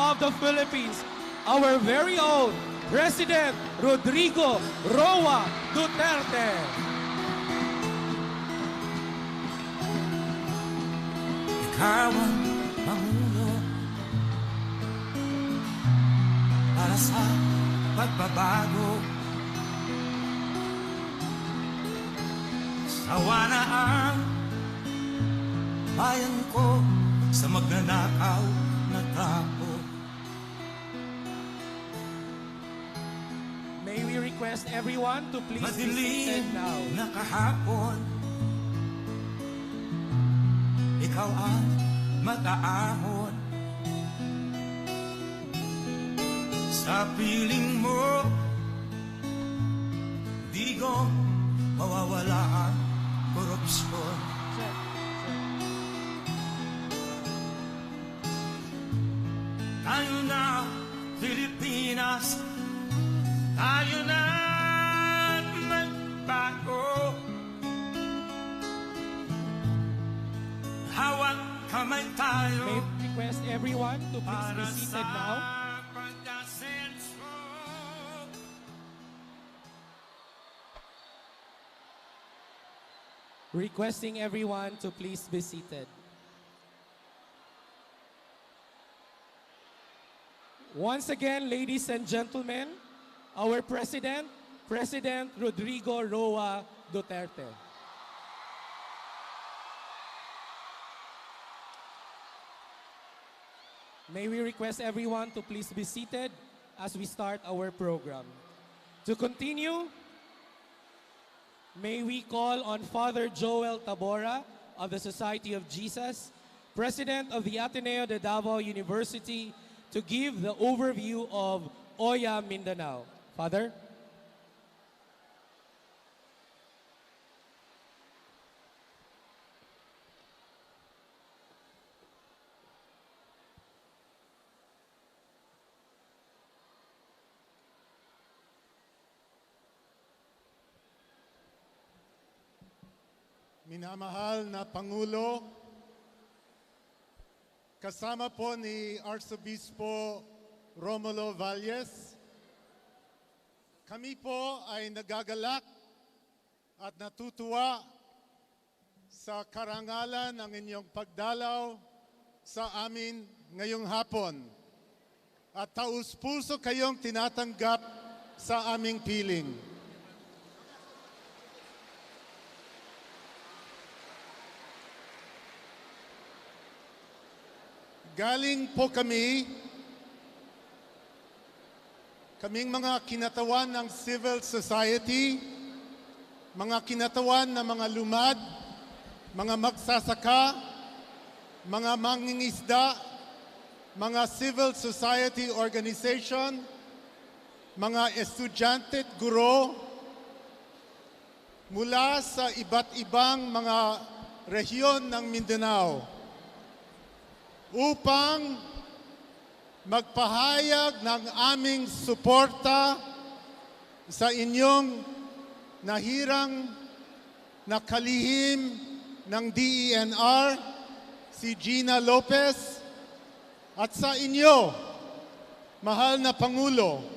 of the Philippines, our very own President Rodrigo Roa Duterte. Ikaw ang Pangulo para sa pagbabago. Sawa na ang bayan ko sa magnanakaw na tao. May we request everyone to please be Madilim seated now. na kahapon, ikaw ang mag-aahon. Sa piling mo, di ko mawawala ang korupsyon. Tayo na, Pilipinas, tayo na magbago. Hawak kamay tayo. May we request everyone to please be seated now. Requesting everyone to please be seated. Once again, ladies and gentlemen, our President, President Rodrigo Roa Duterte. May we request everyone to please be seated as we start our program. To continue, may we call on Father Joel Tabora of the Society of Jesus, President of the Ateneo de Davao University, to give the overview of Oya Mindanaw. Father? Minamahal na Pangulo, kasama po ni Arsobispo Romulo Valles, kami po ay nagagalak at natutuwa sa karangalan ng inyong pagdalaw sa amin ngayong hapon at taus-puso kayong tinatanggap sa aming piling. Galing po kaming mga kinatawan ng civil society, mga kinatawan ng mga lumad, mga magsasaka, mga mangingisda, mga civil society organization, mga estudyante at guro, mula sa iba't ibang mga rehiyon ng Mindanao, upang magpahayag ng aming suporta sa inyong nahirang na kalihim ng DENR, si Gina Lopez, at sa inyo, mahal na Pangulo,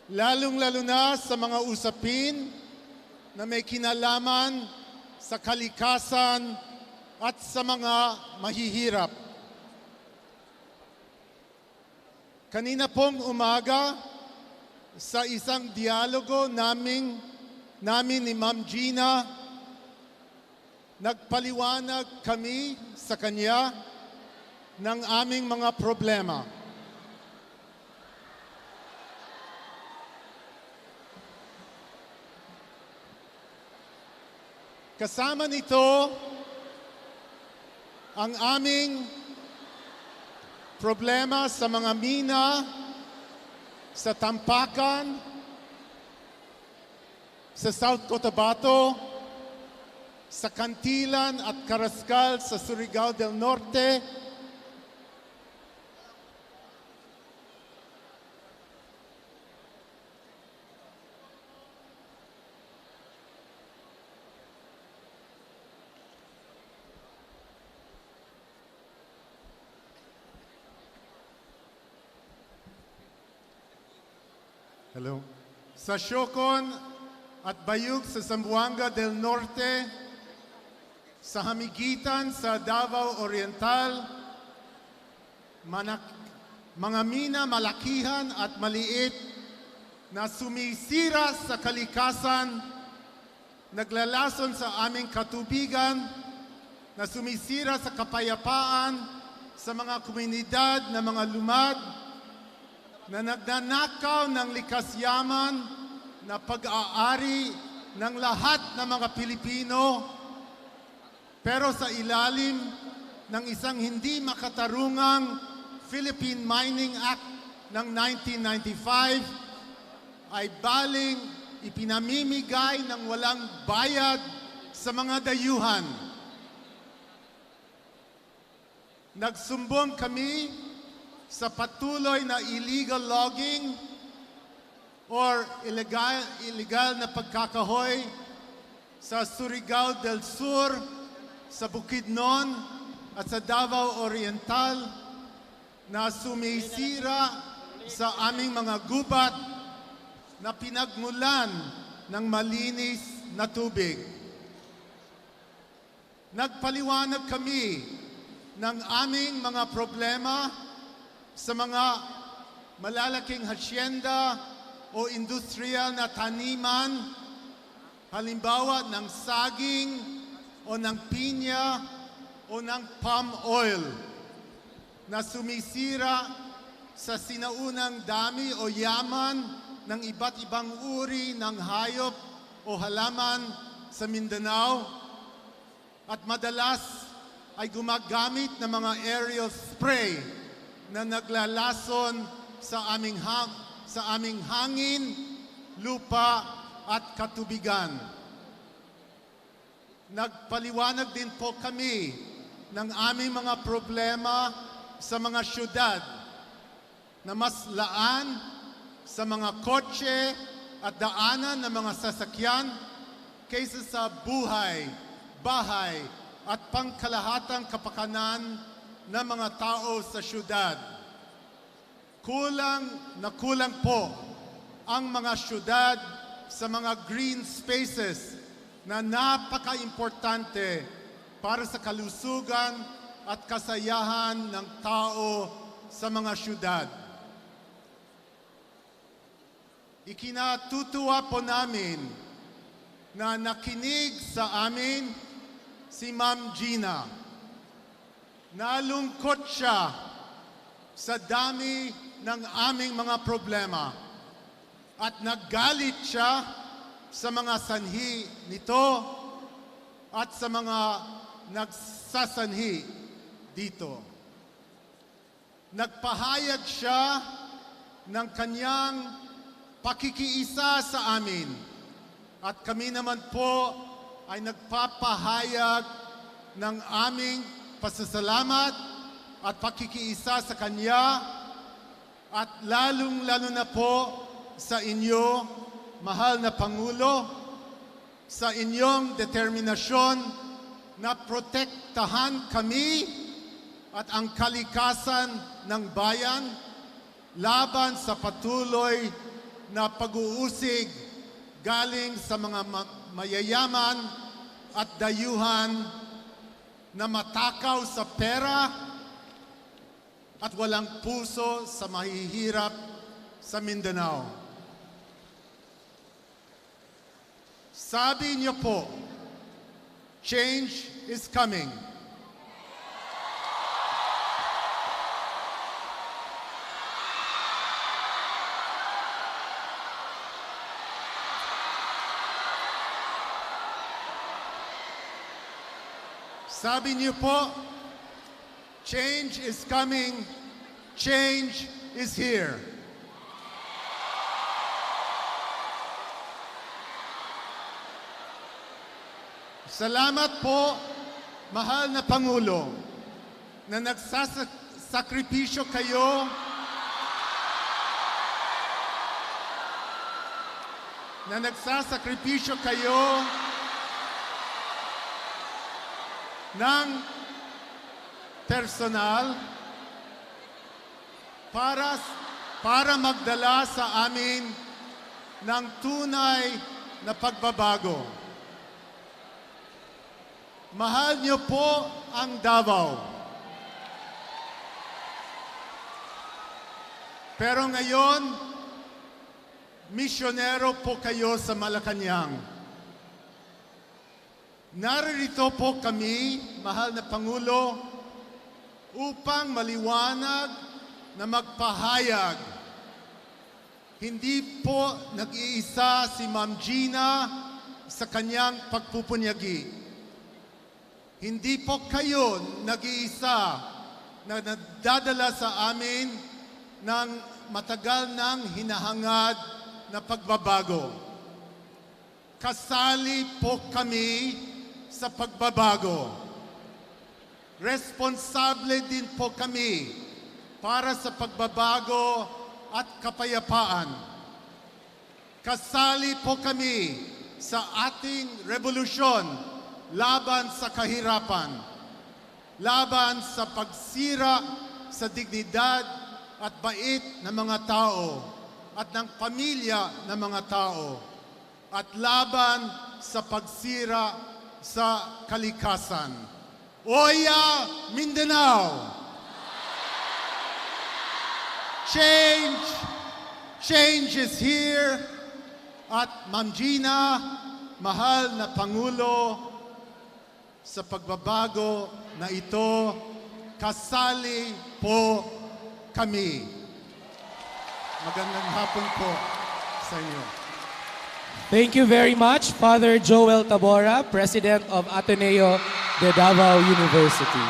lalong-lalo na sa mga usapin na may kinalaman sa kalikasan at sa mga mahihirap. Kanina pong umaga, sa isang dialogo namin ni Ma'am Gina, nagpaliwanag kami sa kanya ng aming mga problema. Kasama nito ang aming problema sa mga mina, sa Tampakan, sa South Cotabato, sa Cantilan at Carrascal sa Surigao del Norte, Hello. Sa Siocon at Bayug sa Zamboanga del Norte, sa Hamigitan sa Davao Oriental, mga mina malakihan at maliit na sumisira sa kalikasan, naglalason sa aming katubigan, na sumisira sa kapayapaan sa mga komunidad na mga lumad, na nagnanakaw ng likas yaman na pag-aari ng lahat ng mga Pilipino, pero sa ilalim ng isang hindi makatarungang Philippine Mining Act ng 1995 ay baling ipinamimigay ng walang bayad sa mga dayuhan. Nagsumbong kami sa patuloy na illegal logging or illegal na pagkakahoy sa Surigao del Sur, sa Bukidnon at sa Davao Oriental na sumisira sa aming mga gubat na pinagmulan ng malinis na tubig. Nagpaliwanag kami ng aming mga problema sa mga malalaking hacienda o industrial na taniman, halimbawa ng saging o ng pinya o ng palm oil na sumisira sa sinaunang dami o yaman ng iba't ibang uri ng hayop o halaman sa Mindanao at madalas ay gumagamit ng mga aerial spray na naglalason sa aming hangin, lupa at katubigan. Nagpaliwanag din po kami ng aming mga problema sa mga syudad na mas laan sa mga kotse at daanan ng mga sasakyan kaysa sa buhay, bahay at pangkalahatang kapakanan ng mga tao sa syudad. Kulang na kulang po ang mga syudad sa mga green spaces na napaka-importante para sa kalusugan at kasayahan ng tao sa mga syudad. Ikinatutuwa po namin na nakinig sa amin si Ma'am Gina. Nalungkot siya sa dami ng aming mga problema at naggalit siya sa mga sanhi nito at sa mga nagsasanhi dito. Nagpahayag siya ng kanyang pakikiisa sa amin at kami naman po ay nagpapahayag ng aming pasasalamat at pakikiisa sa Kanya at lalong-lalo na po sa inyo, mahal na Pangulo, sa inyong determinasyon na protektahan kami at ang kalikasan ng bayan laban sa patuloy na pag-uusig galing sa mga mayayaman at dayuhan na matakaw sa pera at walang puso sa mahihirap sa Mindanao. Sabi niyo po, change is coming. Sabi niyo po, change is coming, change is here. Salamat po, mahal na Pangulo, na nagsasakripisyo kayo ng personal para magdala sa amin ng tunay na pagbabago. Mahal niyo po ang Davao. Pero ngayon, misyonero po kayo sa Malacanang. Naririto po kami, mahal na Pangulo, upang maliwanag na magpahayag. Hindi po nag-iisa si Ma'am Gina sa kanyang pagpupunyagi. Hindi po kayo nag-iisa na nagdadala sa amin ng matagal nang hinahangad na pagbabago. Kasali po kami sa pagbabago. Responsable din po kami para sa pagbabago at kapayapaan. Kasali po kami sa ating revolusyon laban sa kahirapan, laban sa pagsira sa dignidad at bait ng mga tao at ng pamilya ng mga tao, at laban sa pagsira sa kalikasan. Oya Mindanaw! Change is here. At Ma'am Gina, mahal na Pangulo, sa pagbabago na ito, kasali po kami. Magandang hapon po sa inyo. Thank you very much, Father Joel Tabora, President of Ateneo de Davao University.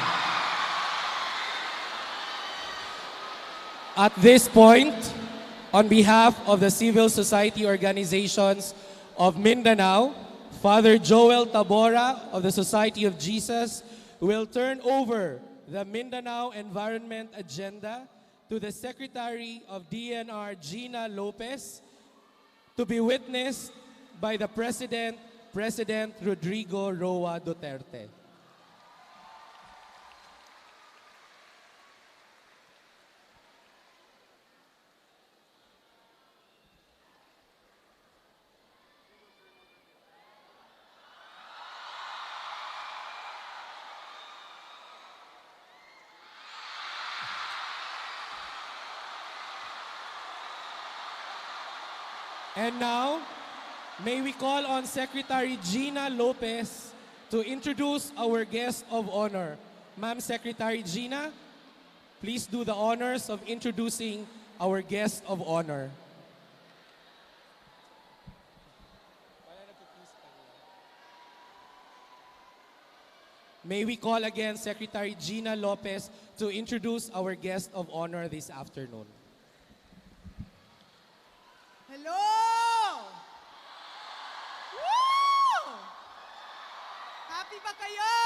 At this point, on behalf of the civil society organizations of Mindanao, Father Joel Tabora of the Society of Jesus will turn over the Mindanao Environment Agenda to the Secretary of DNR, Gina Lopez, to be witnessed by the President, President Rodrigo Roa Duterte. And now, may we call on Secretary Gina Lopez to introduce our guest of honor. Ma'am Secretary Gina, please do the honors of introducing our guest of honor. May we call again Secretary Gina Lopez to introduce our guest of honor this afternoon. Hello! Woo! Happy ba kayo?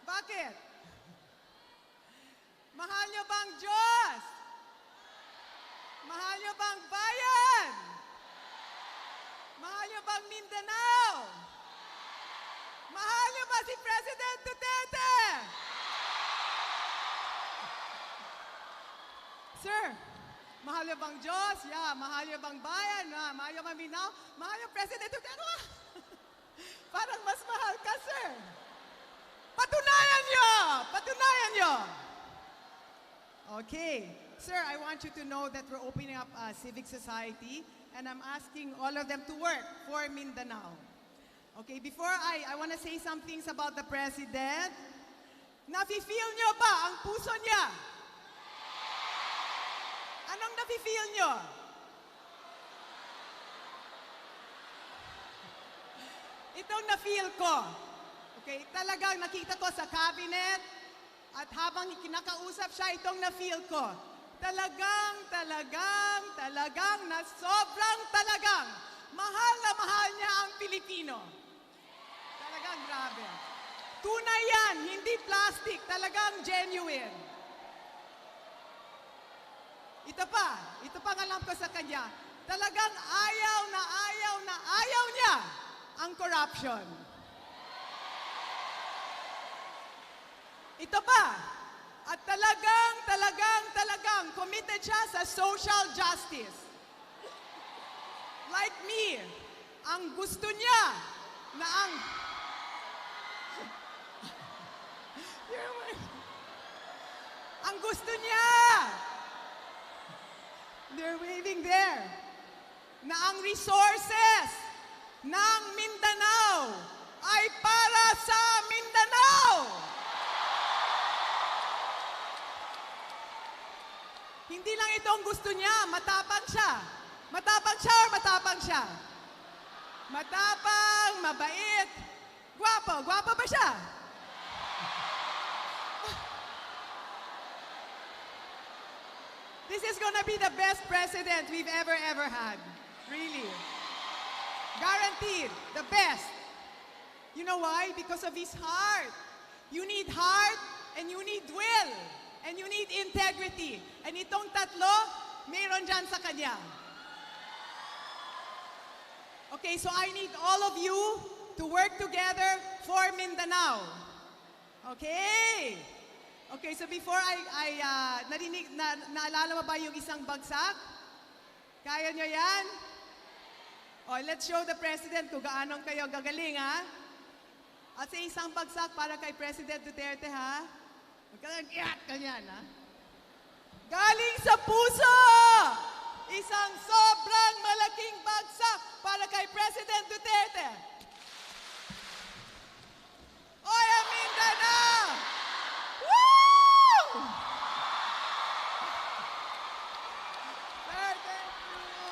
Bakit? Mahal niyo bang Diyos? Mahal niyo bang bayan? Mahal niyo bang Mindanao? Mahal niyo ba si President Duterte? Sir, mahal niyo bang Diyos? Yeah. Mahal niyo bang bayan? Mahal niyo bang Mindanao? Mahal niyo President Duterte? Parang mas mahal ka, sir. Patunayan niyo! Patunayan niyo! Okay. Sir, I want you to know that we're opening up a civic society and I'm asking all of them to work for Mindanao. Okay, before I want to say some things about the President. Nafi-feel niyo ba ang puso niya? Anong nafi-feel niyo? Itong na-feel ko. Okay, talagang nakita ko sa cabinet at habang kinakausap siya, itong na-feel ko. Talagang na sobrang talagang mahal na mahal niya ang Pilipino. Talagang grabe. Tunay yan, hindi plastic, talagang genuine. Ito pa ang alam ko sa kanya. Talagang ayaw niya ang corruption. Ito pa, at talagang committed siya sa social justice. Like me, ang gusto niya na ang gusto niya, they're waving there, na ang resources ng Mindanao ay para sa Mindanao. Hindi lang ito ang gusto niya, matapang siya. Matapang siya or matapang siya? Matapang, mabait, gwapo. Gwapo ba siya? This is gonna be the best president we've ever had. Really. Guaranteed, the best. You know why? Because of his heart. You need heart, and you need will, and you need integrity. And itong tatlo, mayroon dyan sa kanya. Okay, so I need all of you to work together for Mindanao. Okay? Okay, so before naalala mo ba yung isang bagsak? Kaya nyo yan? Oh, let's show the President kung gaano kayo gagaling, ha? At sa isang bagsak para kay President Duterte, ha? Magkakagiat ka niyan, ha? Galing sa puso! Isang sobrang malaking bagsak para kay President Duterte. Oya Mindanaw! Woo! Sir, thank you.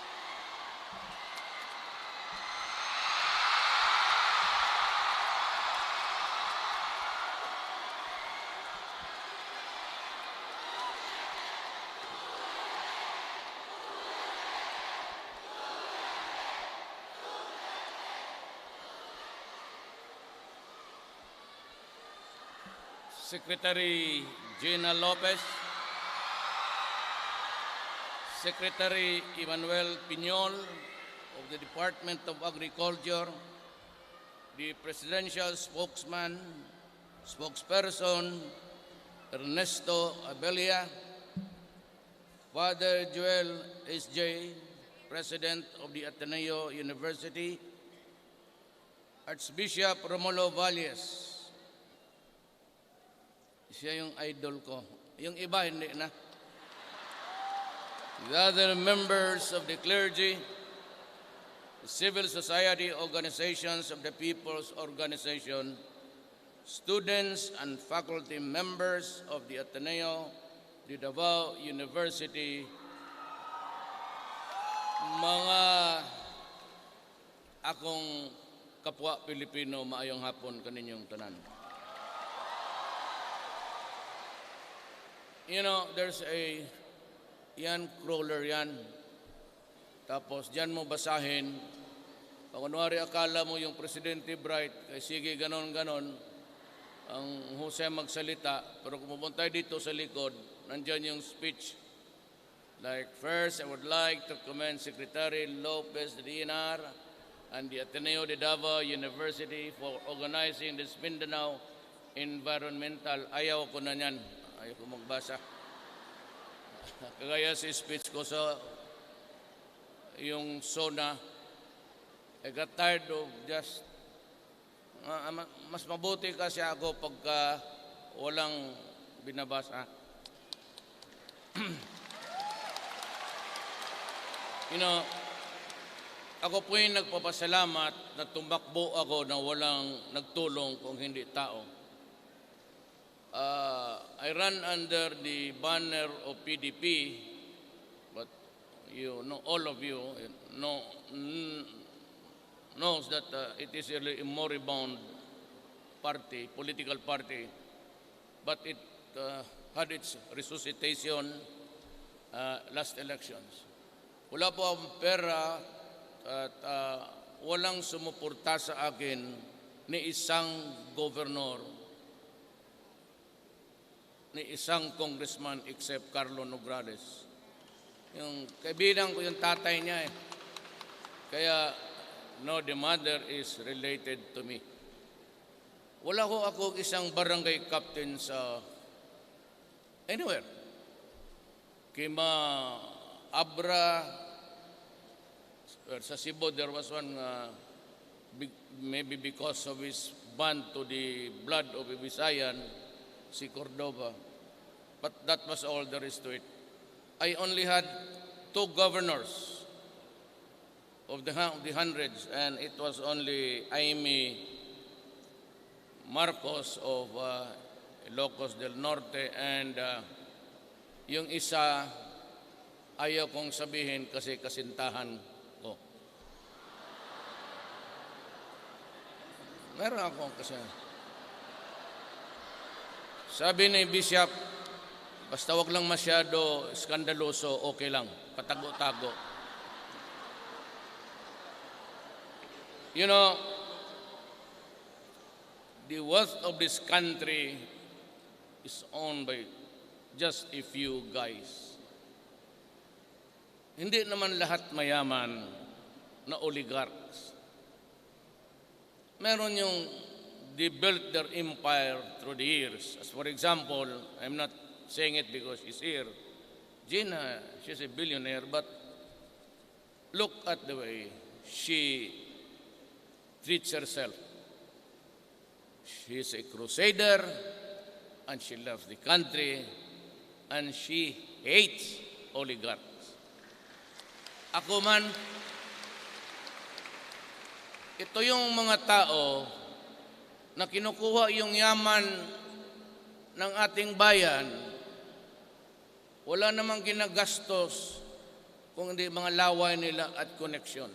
Secretary Gina Lopez, Secretary Emmanuel Piñol of the Department of Agriculture, the Presidential Spokesperson Ernesto Abella, Father Joel S.J., President of the Ateneo University, Archbishop Romulo Valles. Siya yung idol ko. Yung iba, hindi na. The other members of the clergy, the civil society organizations of the People's Organization, students and faculty members of the Ateneo, the Davao University, mga akong kapwa Pilipino, maayong hapon kaninyong tanan. You know, there's a yan crawler yan. Tapos diyan mo basahin. Pag kunwari akala mo yung Presidente Bright, kay sige ganon-ganon, ang Jose magsalita. Pero kung pupunta dito sa likod, nandyan yung speech. Like, first, I would like to commend Secretary Lopez Dinar and the Ateneo de Davao University for organizing this Mindanao Environmental. Ayaw ko na yan. Ayaw ko magbasa. Kagaya si speech ko sa yung SONA, I got tired of just, mas mabuti kasi ako pagka walang binabasa. You know, ako po yung nagpapasalamat na tumakbo ako na walang nagtulong kung hindi tao. I ran under the banner of PDP, but you know, all of you knows that it is really a moribund party, political party, but it had its resuscitation last elections. Wala po akong pera at walang sumuporta sa akin ni isang governor, ni isang congressman except Carlo Nograles. Yung kaibigan ko yung tatay niya eh. Kaya, no, the mother is related to me. Wala ko ako isang barangay captain sa anywhere. Kima Abra, sa Cebu, there was one, maybe because of his bond to the blood of a Visayan, si Cordova. But that was all there is to it. I only had 2 governors of the hundreds, and it was only Aimee Marcos of Ilocos del Norte, and yung isa, ayaw kong sabihin kasi kasintahan ko. Meron akong kasi. Sabi ni Bishop, basta wag lang masyado skandaloso, okay lang. Patago-tago. You know, the wealth of this country is owned by just a few guys. Hindi naman lahat mayaman na oligarchs. Meron yung they built their empire through the years. As for example, I'm not saying it because she's here. Gina, she's a billionaire, but look at the way she treats herself. She's a crusader, and she loves the country, and she hates oligarchs. Ako man, ito yung mga tao na kinukuha yung yaman ng ating bayan, wala namang ginagastos kung hindi mga laway nila at koneksyon.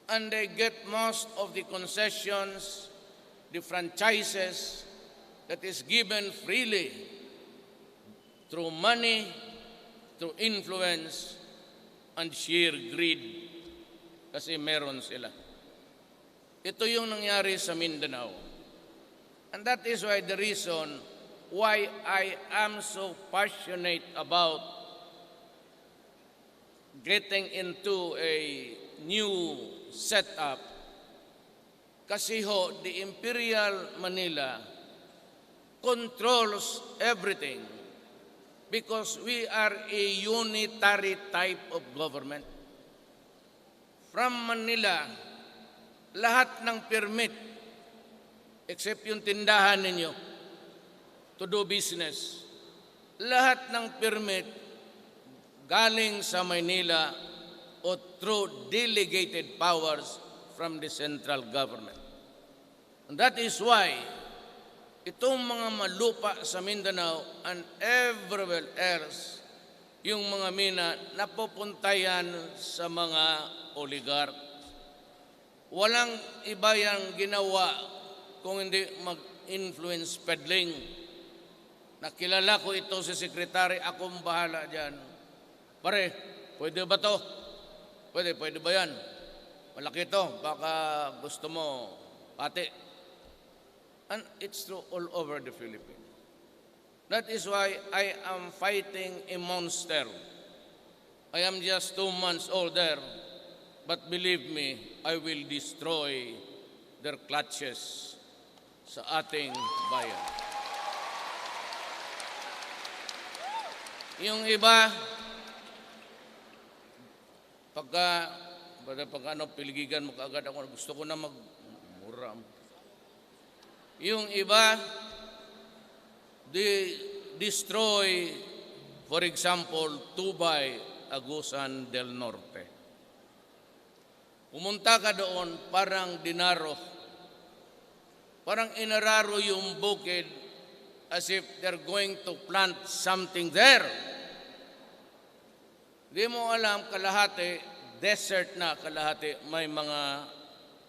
And they get most of the concessions, the franchises that is given freely through money, through influence, and sheer greed. Kasi meron sila. Ito yung nangyari sa Mindanao. And that is why the reason why I am so passionate about getting into a new setup. Kasi ho, the Imperial Manila controls everything because we are a unitary type of government. From Manila, lahat ng permit, except yung tindahan ninyo, to do business, lahat ng permit galing sa Maynila o through delegated powers from the central government. And that is why itong mga malupa sa Mindanao and everywhere else, yung mga mina napupunta yan sa mga oligarch. Walang iba yang ginawa kung hindi mag-influence peddling. Nakilala ko ito si Secretary, akong bahala dyan. Pare, pwede ba to? Pwede ba yan? Malaki to, baka gusto mo, pati. And it's true all over the Philippines. That is why I am fighting a monster. I am just 2 months old there, but believe me, I will destroy their clutches sa ating bayan. Yung iba, pagka piligigan mo kaagad ako, gusto ko na magmura. Yung iba, they destroy, for example, Tubay, Agusan del Norte. Pumunta ka doon, parang dinaro. Parang inararo yung bukid as if they're going to plant something there. Di mo alam, kalahati, desert na, kalahati, may mga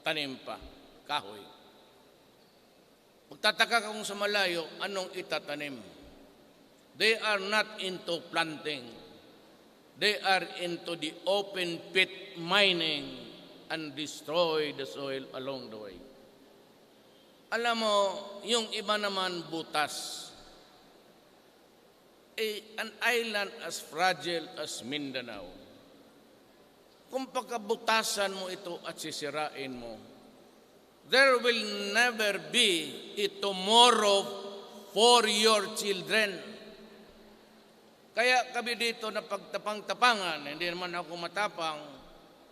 tanim pa, kahoy. Magtataka ka kung sa malayo, anong itatanim? They are not into planting. They are into the open pit mining and destroy the soil along the way. Alam mo, yung iba naman butas. An island as fragile as Mindanao. Kung pagkabutasan mo ito at sisirain mo, there will never be a tomorrow for your children. Kaya kami dito na pagtapang-tapangan, hindi naman ako matapang,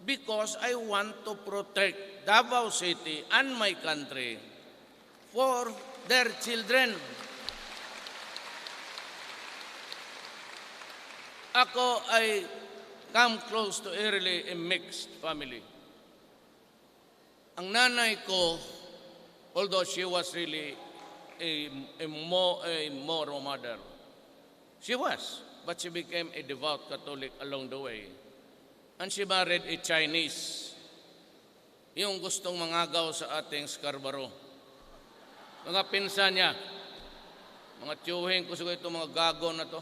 because I want to protect Davao City and my country for their children. Ako ay come close to really a mixed family. Ang nanay ko, although she was really a Moro mother, she was, but she became a devout Catholic along the way. And she married a Chinese, yung gustong mangagaw sa ating Scarborough. Mga pinsan niya, mga tiyuhin ko siguro itong mga gago na to.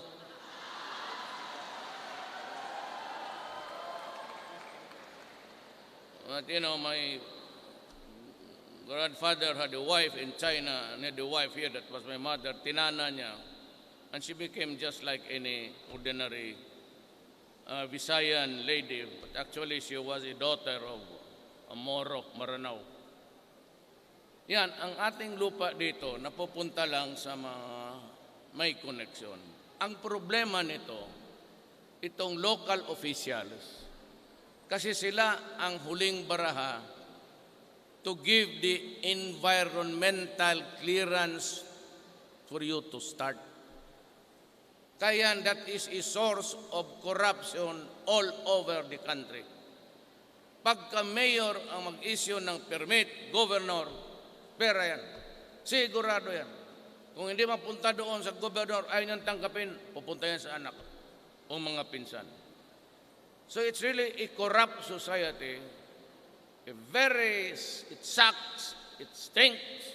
But you know, my grandfather had a wife in China and had a wife here that was my mother, tinana niya. And she became just like any ordinary Visayan lady. But actually, she was a daughter of a Moro, Maranao. Yan, ang ating lupa dito, napupunta lang sa mga may connection. Ang problema nito, itong local officials, kasi sila ang huling baraha to give the environmental clearance for you to start. Kaya that is a source of corruption all over the country. Pagka mayor ang mag-issue ng permit, governor, pera yan. Sigurado yan. Kung hindi mapunta doon sa governor, ayaw niyang tanggapin, pupunta yan sa anak o mga pinsan. So it's really a corrupt society. It sucks, it stinks,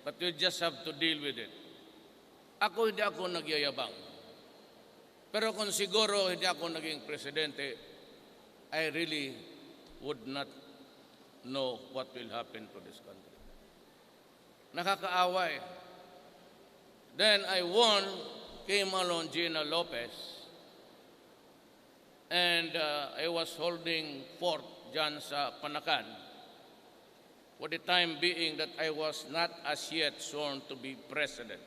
but you just have to deal with it. Hindi ako nagyayabang. Pero kung siguro hindi ako naging presidente, I really would not know what will happen to this country. Nakakaawa eh. Then I won, came along Gina Lopez, and I was holding fort dyan sa Panakan for the time being that I was not as yet sworn to be president.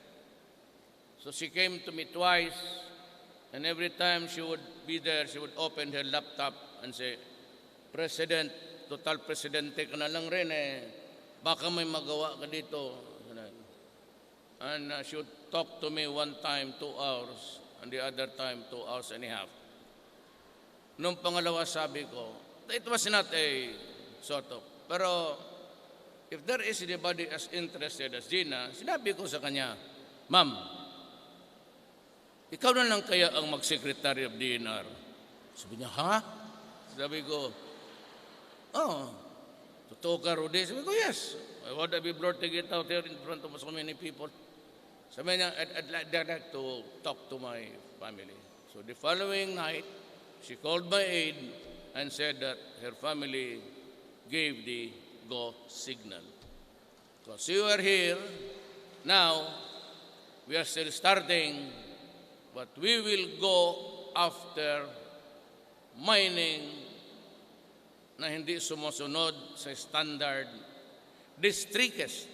So she came to me twice, and every time she would be there, she would open her laptop and say, President, total presidente ka na lang rin eh. Baka may magawa ka dito. And she would talk to me one time 2 hours, and the other time 2 hours and a half. Nung pangalawa sabi ko, it was not a sort of, pero if there is anybody as interested as Gina, sinabi ko sa kanya, Ma'am, ikaw na lang kaya ang mag-secretary of DNR? Sabi niya, ha? Sabi ko, totoo ka, Rudy? Sabi ko, yes. Why would I be blurting it out here in front of so many people? Sabi niya, I'd like to talk to my family. So the following night, she called my aide and said that her family gave the go signal. Because you are here, now, we are still starting, but we will go after mining na hindi sumusunod sa standard. The strictest.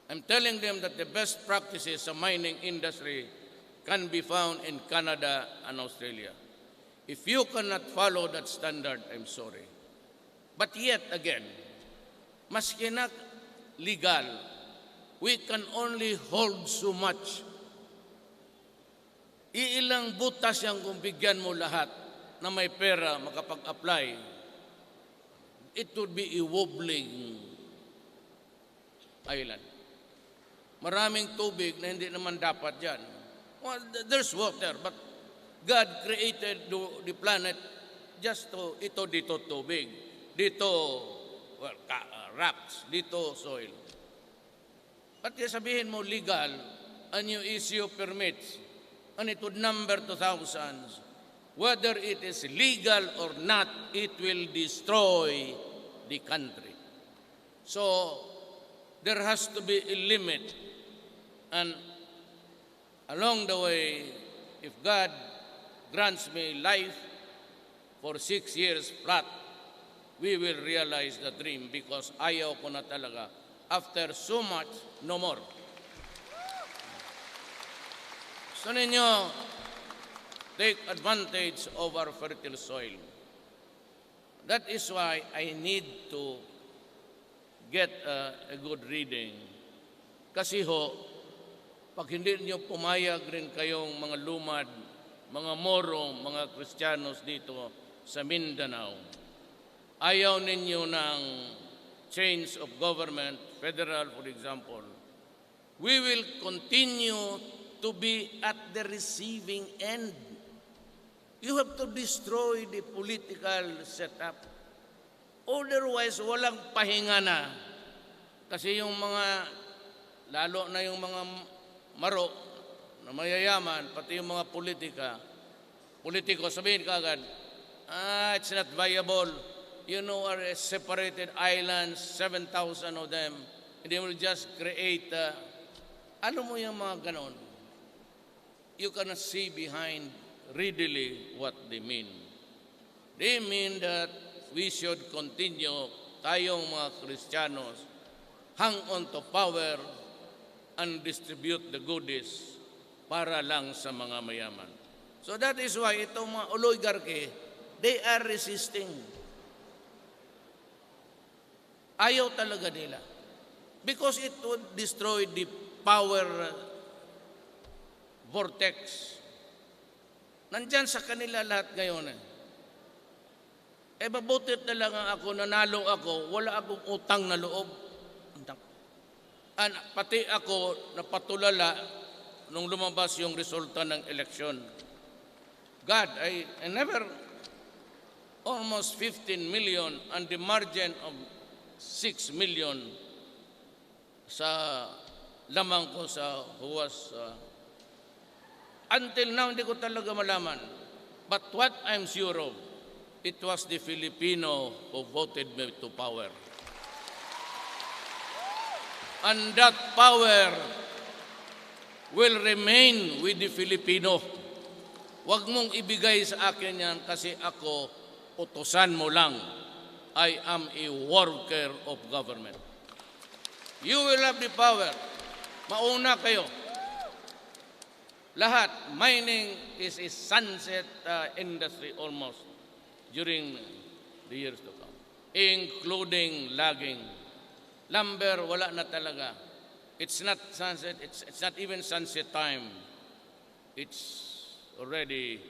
I'm telling them that the best practices of mining industry can be found in Canada and Australia. If you cannot follow that standard, I'm sorry. But yet again, maski na legal, we can only hold so much. Iilang butas yang kung bigyan mo lahat na may pera makapag-apply, it would be a wobbling island. Maraming tubig na hindi naman dapat dyan. Well, there's water, but God created the planet just to, dito tubig, dito rocks, dito soil. At sabihin mo legal, and you issue permits, and it would number to thousands. Whether it is legal or not, it will destroy the country. So, there has to be a limit. And along the way, if God grants me life for 6 years flat, we will realize the dream because ayaw ko na talaga. After so much, no more. Gusto ninyo, take advantage of our fertile soil. That is why I need to get a good reading. Kasi ho, pag hindi niyo pumayag rin kayong mga lumad, mga Moro, mga Kristiyanos dito sa Mindanao, ayaw ninyo ng change of government, federal for example, we will continue to be at the receiving end. You have to destroy the political setup. Otherwise, walang pahinga na. Kasi yung mga, lalo na yung mga maro na mayayaman, pati yung mga politiko, sabihin kagad, it's not viable. You know, are separated islands, 7,000 of them, and they will just create, ano mo yung mga ganon? You cannot see behind readily what they mean. They mean that we should continue, tayong mga Kristiyanos, hang on to power and distribute the goodies para lang sa mga mayaman. So that is why itong mga oligarchy, they are resisting. Ayaw talaga nila. Because it would destroy the power vortex. Nandyan sa kanila lahat ngayon eh. Mabutit na lang ako, nanalo ako, wala akong utang na loob. Pati ako napatulala nung lumabas yung resulta ng eleksyon. God, I never, almost 15 million and the margin of 6 million sa lamang ko sa huwas. Until now, hindi ko talaga malaman. But what I'm sure of, it was the Filipino who voted me to power. And that power will remain with the Filipino. Huwag mong ibigay sa akin yan kasi ako, utusan mo lang. I am a worker of government. You will have the power. Mauna kayo. Lahat, mining is a sunset industry almost during the years to come, including logging. Lumber, wala na talaga. It's not sunset, it's not even sunset time. It's already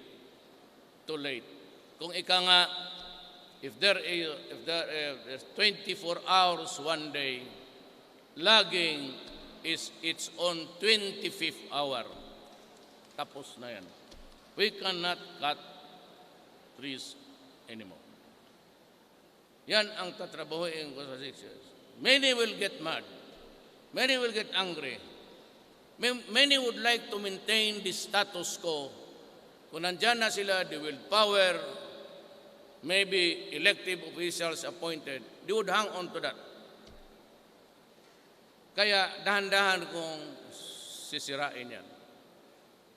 too late. Kung ika nga, if there is 24 hours one day, logging is its own 25th hour. Tapos na yan. We cannot cut trees anymore. Yan ang tatrabahuin ko sa 6 years. Many will get mad. Many will get angry. Many would like to maintain the status quo. Kung nandyan na sila, they will power, maybe elective officials appointed, they would hang on to that. Kaya dahan-dahan kong sisirain yan.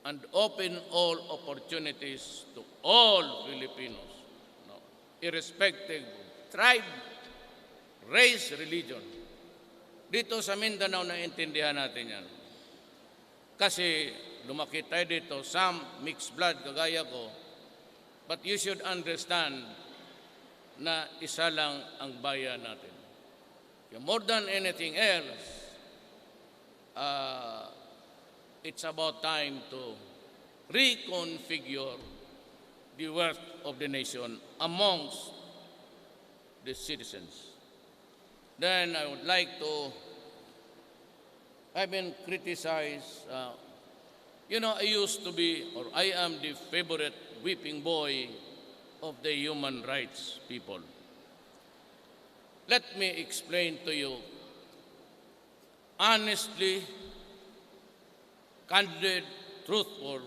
And open all opportunities to all Filipinos, irrespective of tribe, race, religion. Dito sa Mindanao, naintindihan natin yan. Kasi lumaki tayo dito, some mixed blood, kagaya ko, but you should understand na isa lang ang bayan natin. More than anything else, it's about time to reconfigure the worth of the nation amongst the citizens. Then I would like to, I've been criticized, I used to be, or I am the favorite whipping boy of the human rights people. Let me explain to you, honestly, candid, truthful,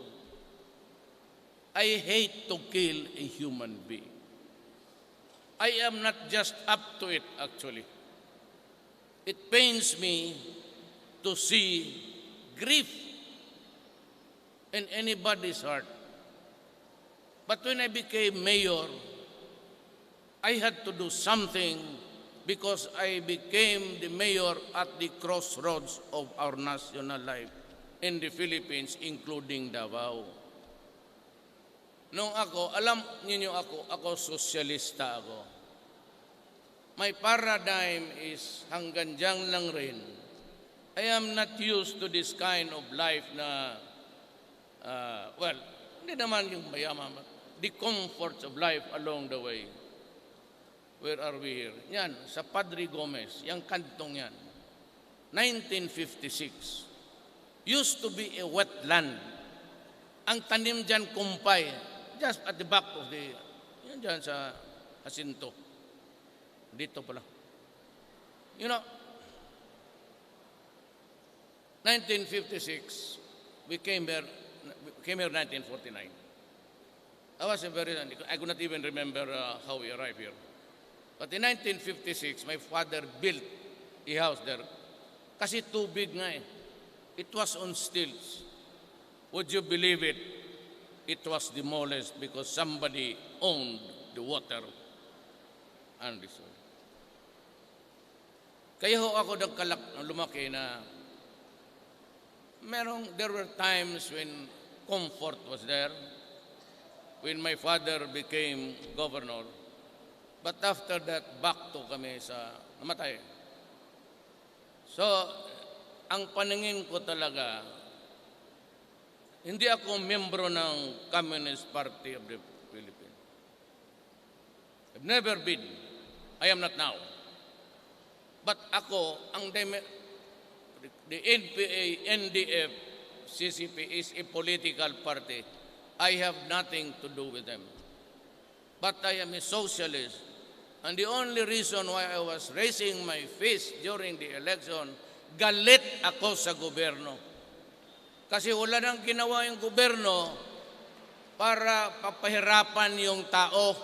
I hate to kill a human being. I am not just up to it, actually. It pains me to see grief in anybody's heart. But when I became mayor, I had to do something because I became the mayor at the crossroads of our national life in the Philippines, including Davao. Nung ako, alam niyo ako sosyalista ako. My paradigm is hanggang diyan lang rin. I am not used to this kind of life na, well, hindi naman yung mayaman, but the comforts of life along the way. Where are we here? Yan, sa Padre Gomez, yung kantong yan. 1956. Used to be a wetland. Ang tanim dyan, kumpay. Just at the back of the, yan dyan sa Jacinto. Dito pala. You know, 1956, we came here 1949. I could not even remember how we arrived here. But in 1956, my father built a house there. Kasi too big nga eh. It was on stilts. Would you believe it? It was demolished because somebody owned the water and the soil. Kaya ho ako lumaki na there were times when comfort was there, when my father became governor. But after that, back to kami sa namatay. So, ang paningin ko talaga, hindi ako membro ng Communist Party of the Philippines. I've never been. I am not now. But ako, the NPA, NDF, CCP is a political party. I have nothing to do with them. But I am a socialist. And the only reason why I was raising my fist during the election, galit ako sa gobyerno. Kasi wala nang ginawa yung gobyerno para papahirapan yung tao.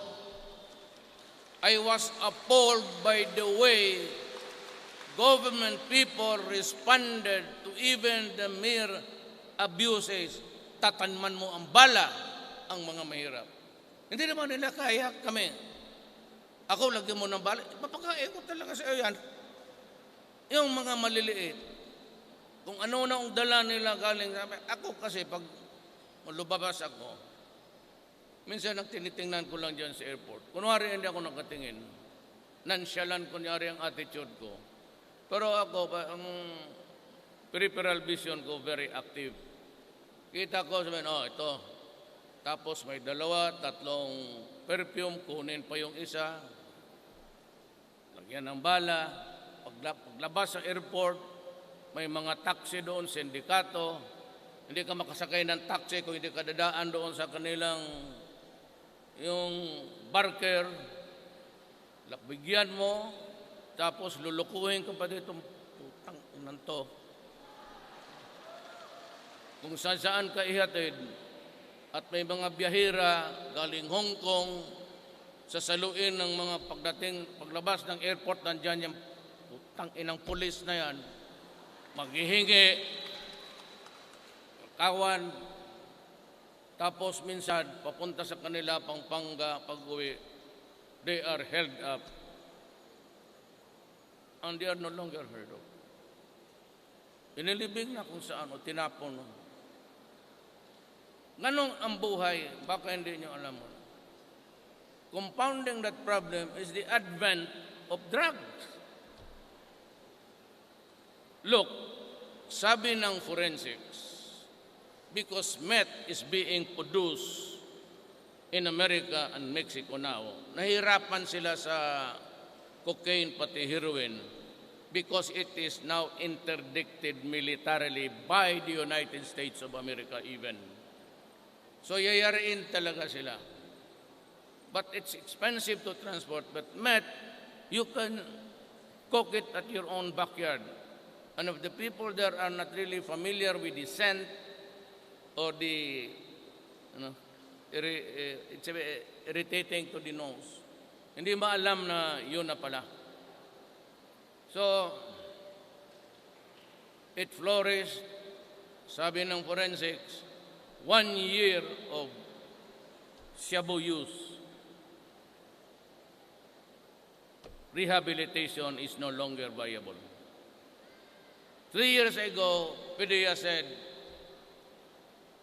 I was appalled by the way government people responded to even the mere abuses. Tatanman mo ang bala ang mga mahirap. Hindi naman nila kaya kami. Ako, lagyan mo ng bala. Papakain ko talaga sa iyo yan. Yung mga maliliit, kung ano na ang dala nila galing sa amin. Ako kasi, pag malubabas ako, minsan tinitingnan ko lang dyan sa airport. Kunwari hindi ako nakatingin. Nansyalan kunyari ang attitude ko. Pero ako, ang peripheral vision ko very active. Kita ko, sabihin, ito. Tapos may 2, 3 perfume, kunin pa yung isa. Lagyan ng bala. Paglabas sa airport, may mga taxi doon, sindikato. Hindi ka makasakay ng taxi kung hindi ka dadaan doon sa kanilang yung barker. Bigyan mo, tapos lulukuhin ka pa dito. Putang inan to. Kung saan ka ihatid, at may mga biyahera galing Hong Kong, sasaluin ng mga paglabas ng airport, nandyan yung putang inang pulis na yan, maghihingi, kawan, tapos minsan papunta sa kanila Pampanga pag-uwi, they are held up and they are no longer heard of. Inilibing na kung saan o tinapon. Ganong ang buhay, baka hindi nyo alam mo. Compounding that problem is the advent of drugs. Look, sabi ng forensics, because meth is being produced in America and Mexico now, nahirapan sila sa cocaine pati heroin because it is now interdicted militarily by the United States of America even. So yayariin talaga sila. But it's expensive to transport. But meth, you can cook it at your own backyard. And if the people there are not really familiar with the scent or the, it's irritating to the nose, hindi maalam na yun na pala. So, it flourished, sabi ng forensics, 1 year of shabu use. Rehabilitation is no longer viable. 3 years ago, PDEA said,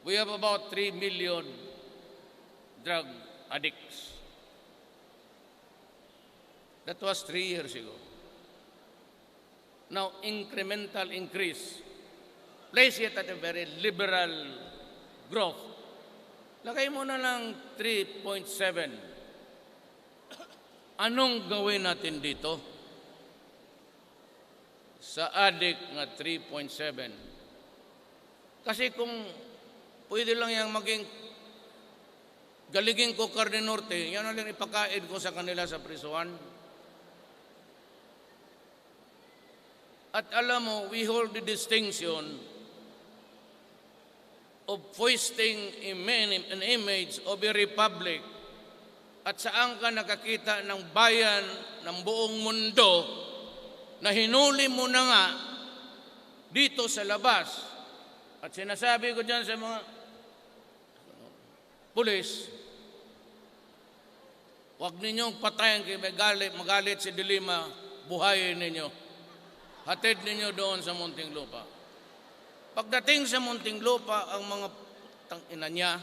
we have about 3 million drug addicts. That was 3 years ago. Now, incremental increase. Place it at a very liberal growth. Lagay mo na lang 3.7. Anong gawin natin dito? Sa addict nga 3.7. Kasi kung pwede lang yung maging galigin ko Carne Norte, yan na lang ipakain ko sa kanila sa prisuan. At alam mo, we hold the distinction of foisting an image of a republic at saan ka nakakita ng bayan ng buong mundo na hinuli mo na nga dito sa labas. At sinasabi ko dyan sa mga pulis, huwag ninyong patayin kay magalit si Dilima, buhayin ninyo. Hatid ninyo doon sa Muntinlupa. Pagdating sa Muntinlupa, ang mga tangina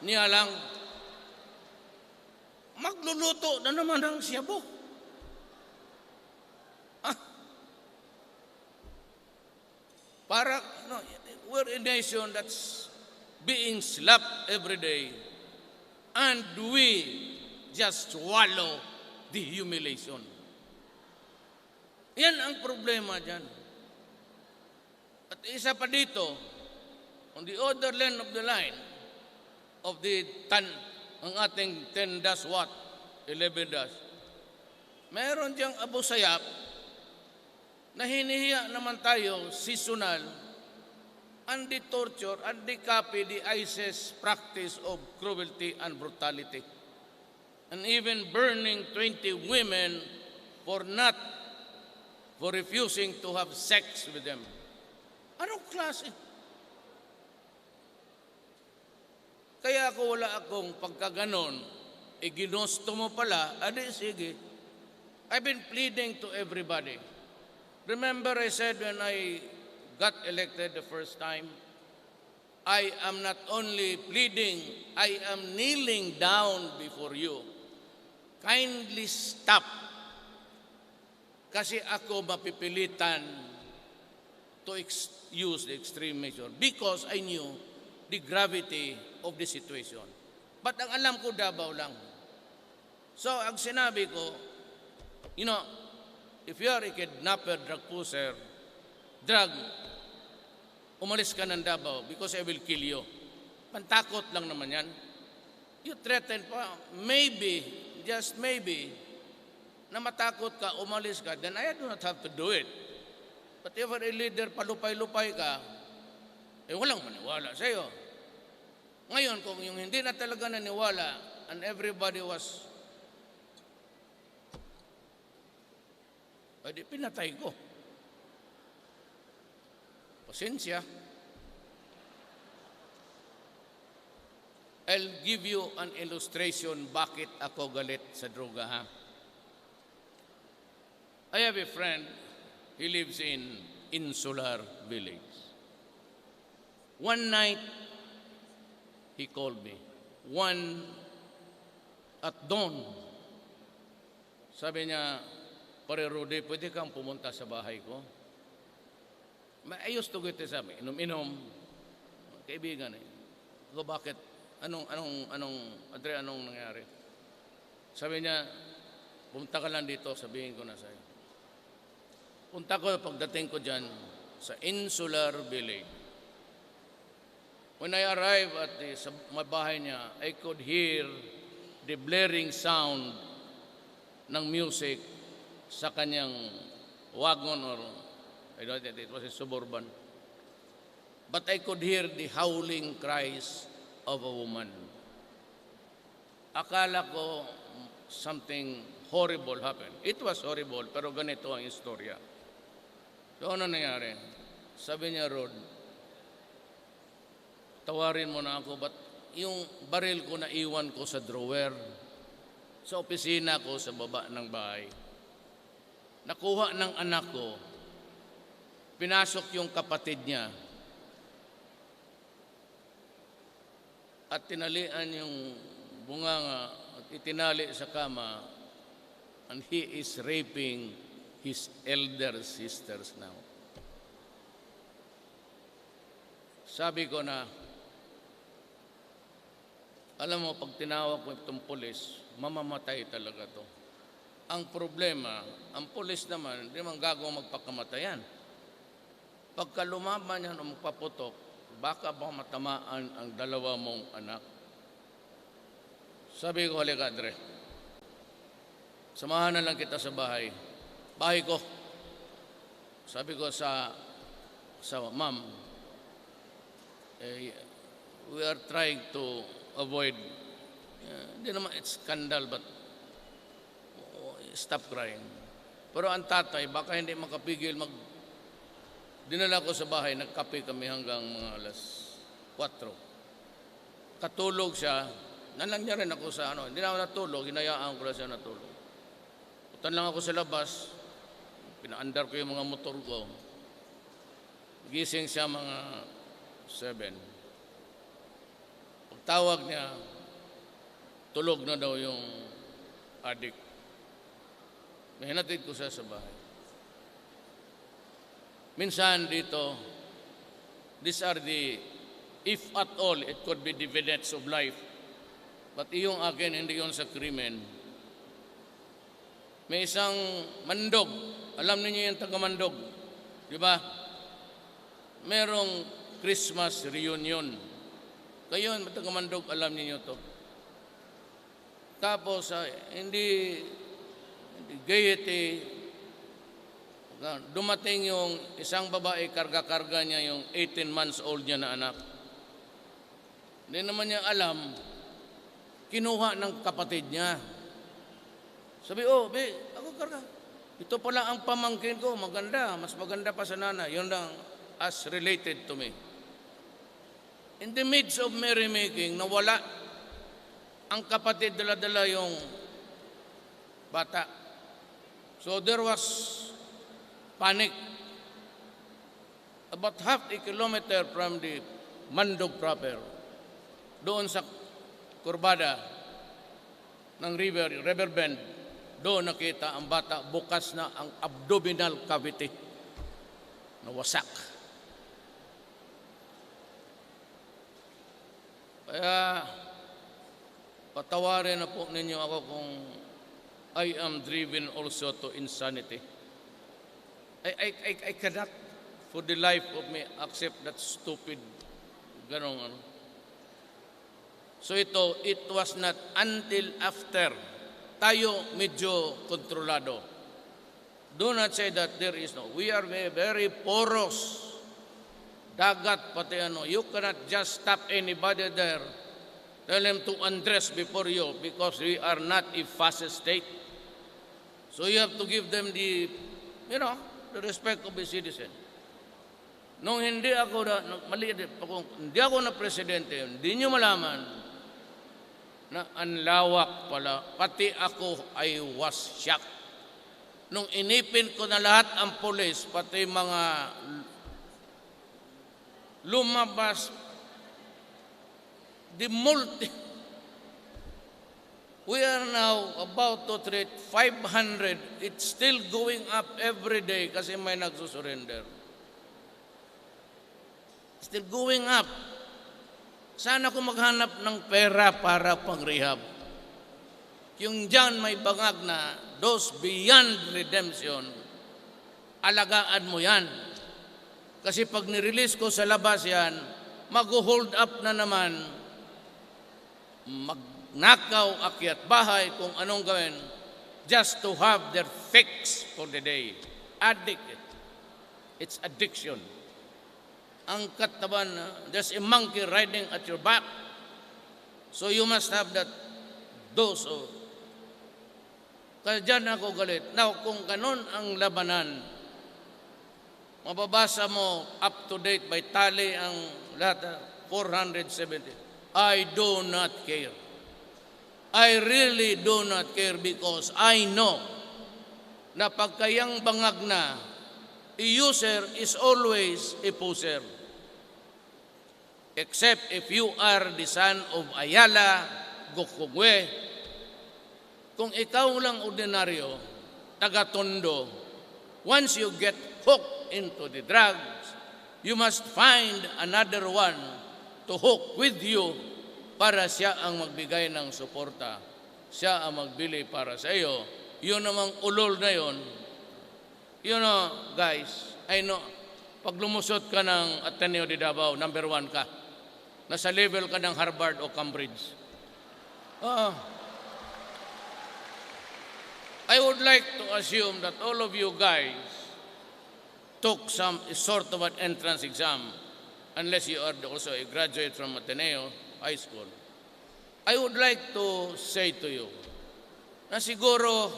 niya lang, magluluto na naman ng siyabo. We're a nation that's being slapped every day, and we just swallow the humiliation. Yan ang problema dyan. At isa pa dito, on the other end of the line of the ang ating 10-watt, 11-dash, meron diyang Abu Sayyaf na hinihiya naman tayo, seasonal, and the torture, and the copy, the ISIS practice of cruelty and brutality. And even burning 20 women for refusing to have sex with them. Anong klase? Kaya ako wala akong pagkaganon, ginusto mo pala, sige. I've been pleading to everybody. Remember I said when I got elected the first time, I am not only pleading, I am kneeling down before you. Kindly stop. Kasi ako mapipilitan to use the extreme measure because I knew the gravity of the situation. But ang alam ko, Davao lang. So, ang sinabi ko, if you are a kidnapper, drug pusher, umalis ka ng Davao because I will kill you. Pantakot lang naman yan. You threaten pa, maybe, just maybe, na matakot ka, umalis ka, then I do not have to do it. But if a leader, palupay-lupay ka, walang maniwala sa iyo. Ngayon, kung yung hindi na talaga naniwala, and everybody was, di pinatay ko. Pasensya. I'll give you an illustration bakit ako galit sa droga, ha? I have a friend, he lives in Insular Village. One night, he called me. At dawn, sabi niya, Pare Rudy, pwede kang pumunta sa bahay ko? I used to get this, sabi, inom-inom, kaibigan eh. So, bakit? Anong nangyari? Sabi niya, pumunta ka lang dito, sabihin ko na sa'yo. Punta ko, pagdating ko dyan, sa Insular Village. When I arrived at my bahay niya, I could hear the blaring sound ng music sa kanyang wagon or, I don't know, it was a suburban. But I could hear the howling cries of a woman. Akala ko something horrible happened. It was horrible, pero ganito ang istorya. So, ano nangyari? Sabi niya, Rod, tawarin mo na ako, but yung baril ko na iwan ko sa drawer, sa opisina ko sa baba ng bahay. Nakuha ng anak ko, pinasok yung kapatid niya. at tinalian yung bunganga at itinali sa kama, and he is raping his elder sisters now. Sabi ko na, alam mo, pag tinawag ko itong pulis, mamamatay talaga to. Ang problema, ang pulis naman, hindi man gagawang magpakamatayan. Pagka lumaban yan o magpaputok, baka ba matamaan ang dalawa mong anak? Sabi ko, halika, Dre. Samahan na lang kita sa bahay. Bahay ko. Sabi ko sa ma'am, we are trying to avoid, hindi naman it's scandal, but stop crying. Pero ang tatay, baka hindi makapigil dinala ko sa bahay, nagkape kami hanggang mga alas 4. Katulog siya, nalang niya rin ako sa hindi na ako natulog, hinayaan ko lang siya natulog. Putan lang ako sa labas, pinaandar ko yung mga motor ko. Gising siya mga 7. Pagtawag niya, tulog na daw yung adik. May hinatid ko siya sa bahay. Minsan dito, these are if at all, it could be dividends of life. But yung akin, hindi yun sa krimen. May isang mandog. Alam niyo yung taga-mandog. Di ba? Merong Christmas reunion. Kayo, taga-mandog, alam niyo to. Tapos, hindi gaiety. Dumating yung isang babae, karga-karga niya yung 18 months old niya na anak. Hindi naman niya alam, kinuha ng kapatid niya. Sabi, ako karga. Ito pala ang pamangkin ko, maganda, mas maganda pa sa nana. Yun lang, as related to me. In the midst of merrymaking, nawala ang kapatid, dala-dala yung bata. So there was panic. About half a kilometer from the Mandog proper, doon sa kurbada ng river bend, doon nakita ang bata, bukas na ang abdominal cavity, nawasak. Kaya patawarin na po ninyo ako kung I am driven also to insanity. I cannot for the life of me accept that stupid ganong ano. So it was not until after tayo medyo kontrolado. Do not say that there is no. We are very porous. Dagat pati you cannot just stop anybody there. Tell them to undress before you because we are not a fascist state. So you have to give them the respect of a citizen. Nung hindi ako hindi ako na presidente, hindi nyo malaman na ang lawak pala. Pati ako I was shocked. Nung inipin ko na lahat ang pulis, pati mga lumabas, we are now about to treat 500. It's still going up every day kasi may nagsusurrender. Still going up. Sana ko maghanap ng pera para pang-rehab. Yung dyan may bangag na those beyond redemption, alagaan mo yan. Kasi pag nirelease ko sa labas yan, mag-hold up na naman, magnakaw, akyat bahay, kung anong gawin, just to have their fix for the day. Addicted. It's addiction. Ang katawan, there's a monkey riding at your back. So you must have that dose of. Kaya dyan ako galit. Now, kung ganon ang labanan, mababasa mo up to date by tally ang lahat, 470. I do not care. I really do not care because I know na pagkayang bangag na, a user is always a poser. except if you are the son of Ayala, Gokugwe. Kung ikaw lang ordinaryo, taga-tondo, once you get hooked into the drugs, you must find another one to hook with you para siya ang magbigay ng suporta. Siya ang magbili para sa iyo. Yun namang ulol na yun. You know, guys, I know, pag lumusot ka ng Ateneo de Davao, number 1 ka. Nasa level ka ng Harvard o Cambridge. I would like to assume that all of you guys took some sort of an entrance exam, unless you are also a graduate from Ateneo High School. I would like to say to you na siguro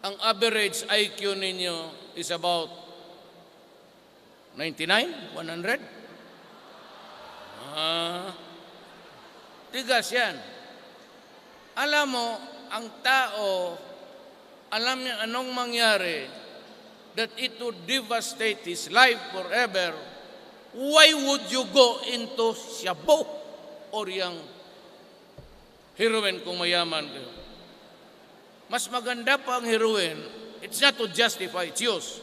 ang average IQ ninyo is about 99, 100. Tigas yan. Alam mo, ang tao, alam niya anong mangyari, that it would devastate his life forever. Why would you go into shabu or yung heroin kung mayaman kayo? Mas maganda pa ang heroin. It's not to justify its use,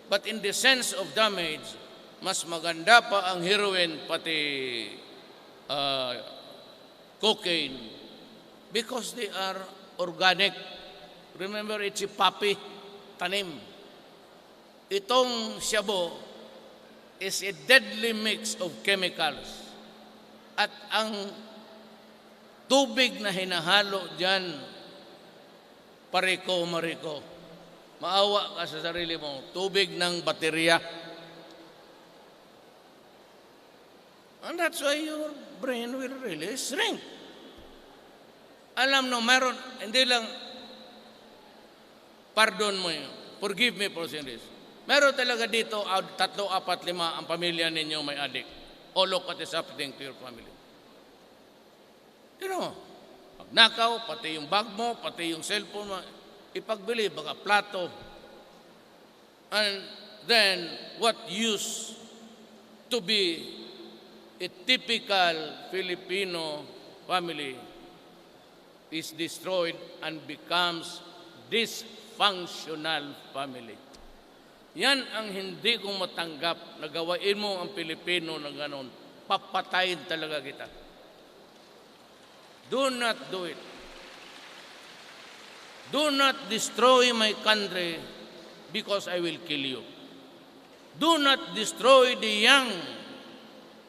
but in the sense of damage, mas maganda pa ang heroin pati cocaine because they are organic. Remember, it's a papi, tanim. Itong shabu is a deadly mix of chemicals. At ang tubig na hinahalo dyan, pariko, mariko. Maawa ka sa sarili mo, tubig ng baterya. And that's why your brain will really shrink. Alam no, meron, hindi lang, pardon mo yun, forgive me for saying this. Meron talaga dito, 3, 4, 5 ang pamilya ninyo may adik. O look at is happening to your family. You know, magnakaw, pati yung bag mo, pati yung cellphone mo, ipagbili, baka plato. And then, what used to be a typical Filipino family is destroyed and becomes dysfunctional family. Yan ang hindi ko matanggap na gawain mo ang Pilipino na gano'n. Papatayin talaga kita. Do not do it. Do not destroy my country because I will kill you. Do not destroy the young.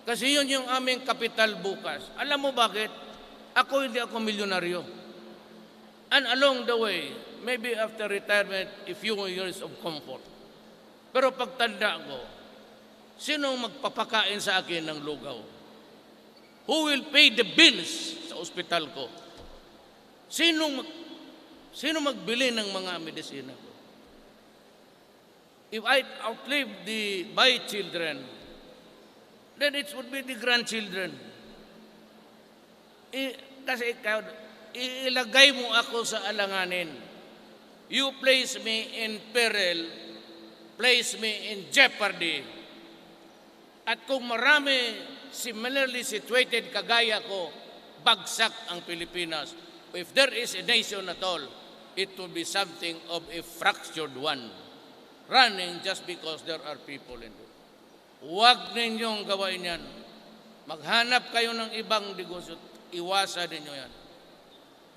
Kasi yun yung aming kapital bukas. Alam mo bakit? Hindi ako milyonaryo. And along the way, maybe after retirement, a few years of comfort. Pero pagtanda ko, sinong magpapakain sa akin ng lugaw? Who will pay the bills sa ospital ko? Sino magbili ng mga medisina ko? If I outlive my children, then it would be the grandchildren. Kasi ikaw, ilagay mo ako sa alanganin. You place me in peril, place me in jeopardy. At kung marami similarly situated kagaya ko, bagsak ang Pilipinas. If there is a nation at all, it will be something of a fractured one, running just because there are people in it. Huwag ninyong gawain yan. Maghanap kayo ng ibang negosyo. Iwasan ninyo yan.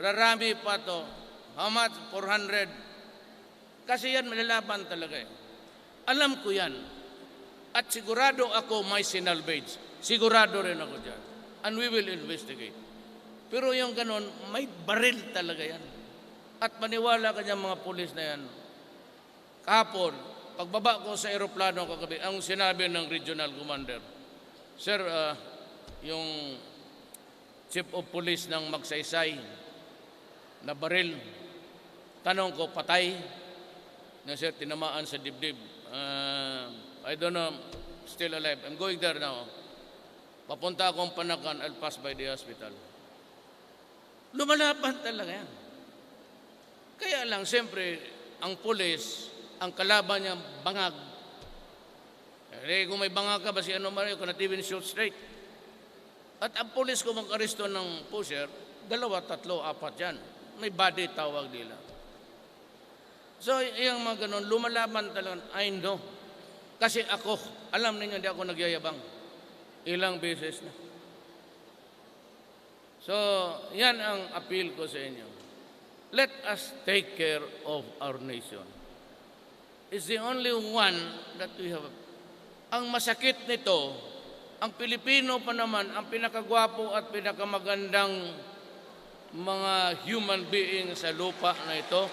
Rarami pa to. How much? 400. Kasi yan malalaban talaga eh. Alam ko yan. At sigurado ako may sinalvage. Sigurado rin ako dyan. And we will investigate. Pero yung ganon, may baril talaga yan. At maniwala ka dyan mga pulis na yan. Kahapon, pagbaba ko sa aeroplano kagabi, ang sinabi ng regional commander, Sir, yung chief of police ng Magsaysay na baril, tanong ko, patay? Na sir, tinamaan sa dibdib. I don't know, still alive. I'm going there now. Papunta akong Panakan, I'll pass by the hospital. Lumalaban talaga yan. Kaya lang, siyempre, ang pulis, ang kalaban niya, bangag. Kung may bangag ka ba si Ano Mario, kung not even shoot straight. At ang pulis ko mag-aresto ng pusher, 2, 3, 4 yan. May body tawag nila. So, yung mga ganun, lumalaban talaga. I know. Kasi ako, alam ninyo, hindi ako nagyayabang. Ilang beses na. So, yan ang appeal ko sa inyo. Let us take care of our nation. It's the only one that we have. Ang masakit nito, ang Pilipino pa naman, ang pinakagwapo at pinakamagandang mga human being sa lupa na ito,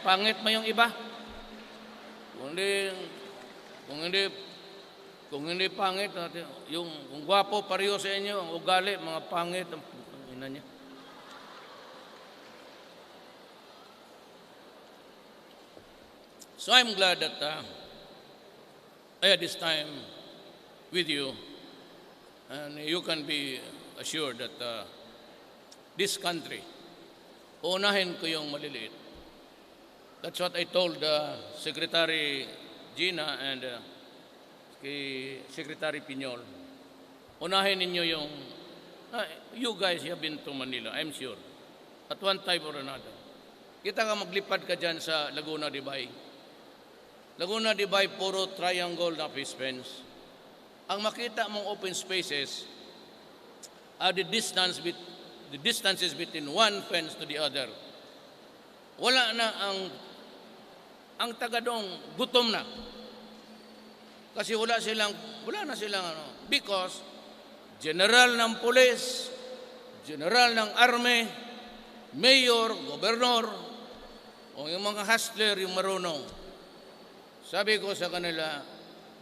pangit mo yung iba. Kung hindi pangit, kung gwapo pareho sa inyo, ang ugali, mga pangit, ang ina niya. So I'm glad that I had this time with you, and you can be assured that this country, uunahin ko yung maliliit. That's what I told Secretary Gina and kay Secretary Piñol. Unahin ninyo yung, you guys have been to Manila, I'm sure, at one time or another. Kita ka maglipad ka dyan sa Laguna de Bay. Laguna de Bay, puro triangle na fish fence. Ang makita mong open spaces are the distances between one fence to the other. Wala na ang taga-dong gutom na. Kasi wala na silang because general ng pulis, general ng army, mayor, gobernador, o yung mga hustler, yung marunong. Sabi ko sa kanila,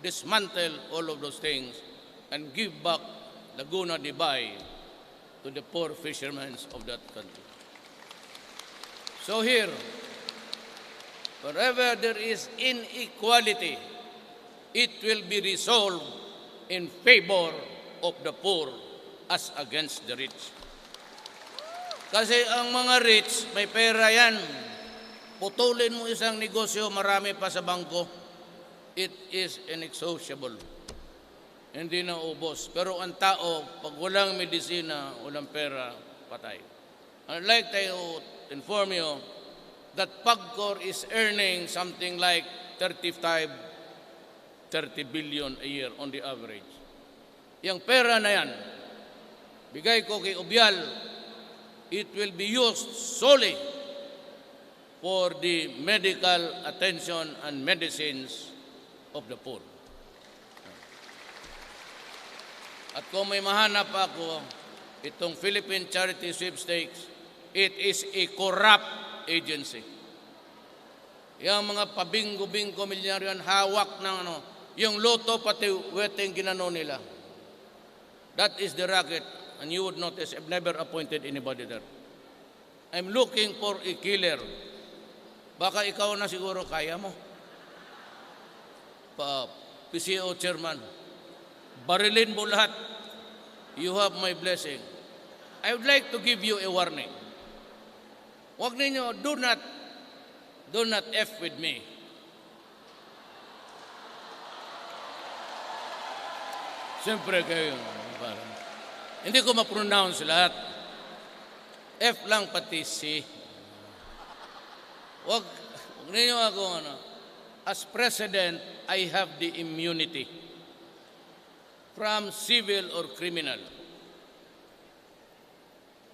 dismantle all of those things and give back Laguna de Bay to the poor fishermen of that country. So here, wherever there is inequality, it will be resolved in favor of the poor as against the rich. Kasi ang mga rich, may pera yan. Putulin mo isang negosyo, marami pa sa bangko. It is inexhaustible. Hindi na ubos. Pero ang tao, pag walang medisina, walang pera, patay. I'd like to inform you that PAGCOR is earning something like 30 billion a year on the average. Yung pera na yan, bigay ko kay Ubial, it will be used solely for the medical attention and medicines of the poor. At kung may mahanap ako, itong Philippine Charity Sweepstakes, it is a corrupt agency. Yung mga pabinggo-binggo milyonaryo yan, hawak ng yung loto pati weteng ginano nila. That is the racket, and you would notice I've never appointed anybody there. I'm looking for a killer. Baka ikaw na siguro kaya mo. PCO chairman, barilin mo lahat. You have my blessing. I would like to give you a warning. Huwag ninyo, do not F with me. Siyempre kayo, parang, hindi ko ma-pronounce lahat. F lang pati C. Huwag ninyo ako, as president, I have the immunity from civil or criminal.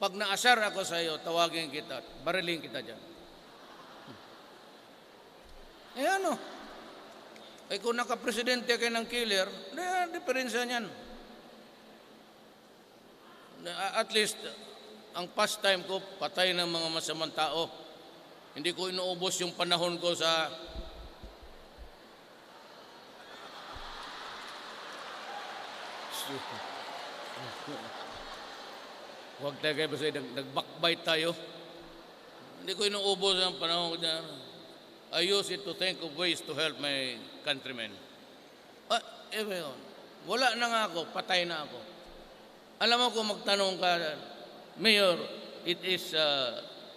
Pag naasar ako sa iyo, tawagin kita, barilin kita dyan. Kung naka-presidente kayo ng killer, diferensya niyan. At least, ang pastime ko, patay ng mga masamang tao. Hindi ko inuubos yung panahon ko sa huwag tayo kayo basta nag-backbite tayo. Hindi ko inuubos ang panahon ko dyan. I use it to think of ways to help my countrymen. Wala na nga ako, patay na ako. Alam mo kung magtanong ka, Mayor, it is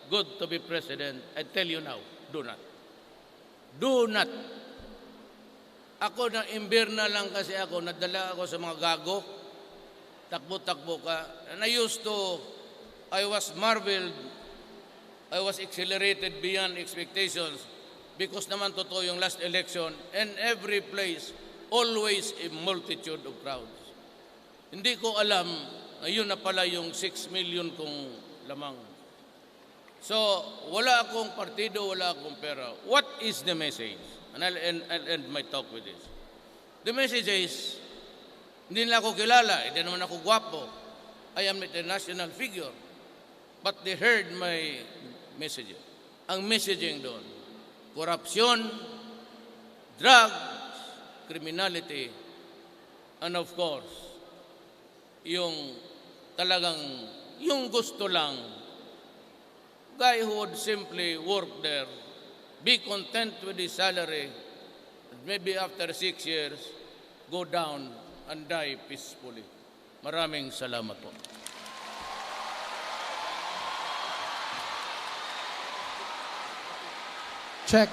good to be president. I tell you now, do not. Do not. Ako na imbirna lang kasi ako, nadala ako sa mga gago. Takbo-takbo ka. And I was marveled, I was accelerated beyond expectations because naman totoo yung last election and every place, always a multitude of crowds. Hindi ko alam na yun na pala yung 6 million kong lamang. So, wala akong partido, wala akong pera. What is the message? And I'll end my talk with this. The message is, hindi nila ako kilala, hindi naman ako gwapo. I am not a national figure. But they heard my message. Ang messaging doon, korupsyon, drugs, criminality, and of course, yung talagang, yung gusto lang, guy who would simply work there, be content with his salary, and maybe after 6 years, go down and die peacefully. Maraming salamat po. Check.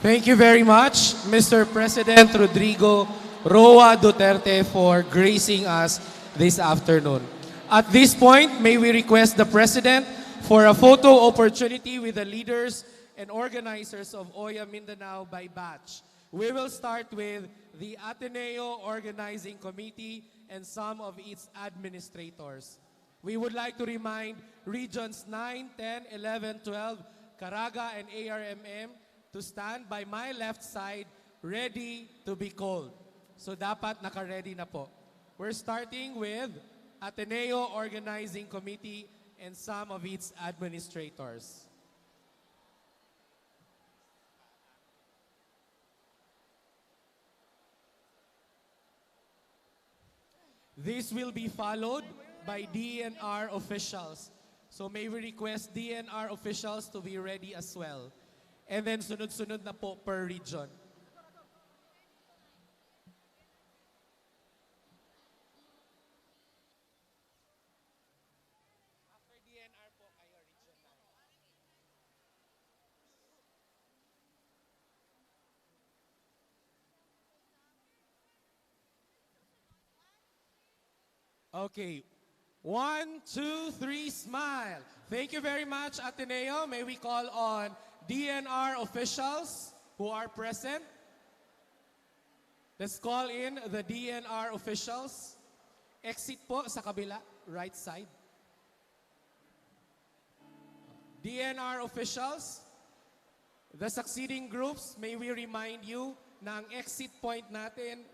Thank you very much, Mr. President Rodrigo Roa Duterte, for gracing us this afternoon. At this point, may we request the President for a photo opportunity with the leaders and organizers of Oya Mindanaw by batch. We will start with the Ateneo Organizing Committee and some of its administrators. We would like to remind Regions 9, 10, 11, 12, Caraga, and ARMM to stand by my left side, ready to be called. So dapat naka-ready na po. We're starting with Ateneo Organizing Committee and some of its administrators. This will be followed by DNR officials. So may we request DNR officials to be ready as well. And then sunod-sunod na po per region. Okay. 1, 2, 3, smile. Thank you very much, Ateneo. May we call on DNR officials who are present. Let's call in the DNR officials. Exit po sa kabila, right side. DNR officials, the succeeding groups, may we remind you na ang exit point natin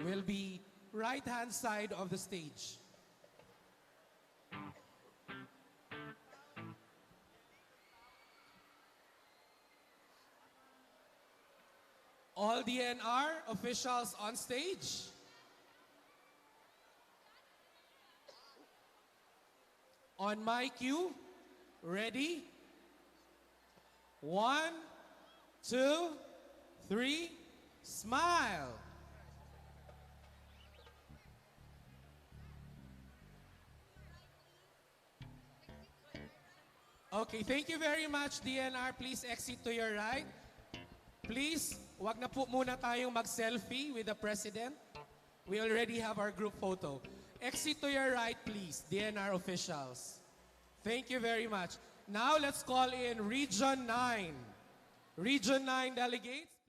will be right-hand side of the stage. All DNR officials on stage. On my cue, ready? 1, 2, 3, smile. Okay, thank you very much, DNR. Please exit to your right. Please, wag na po muna tayong mag-selfie with the President. We already have our group photo. Exit to your right, please, DNR officials. Thank you very much. Now, let's call in Region 9. Region 9 delegates.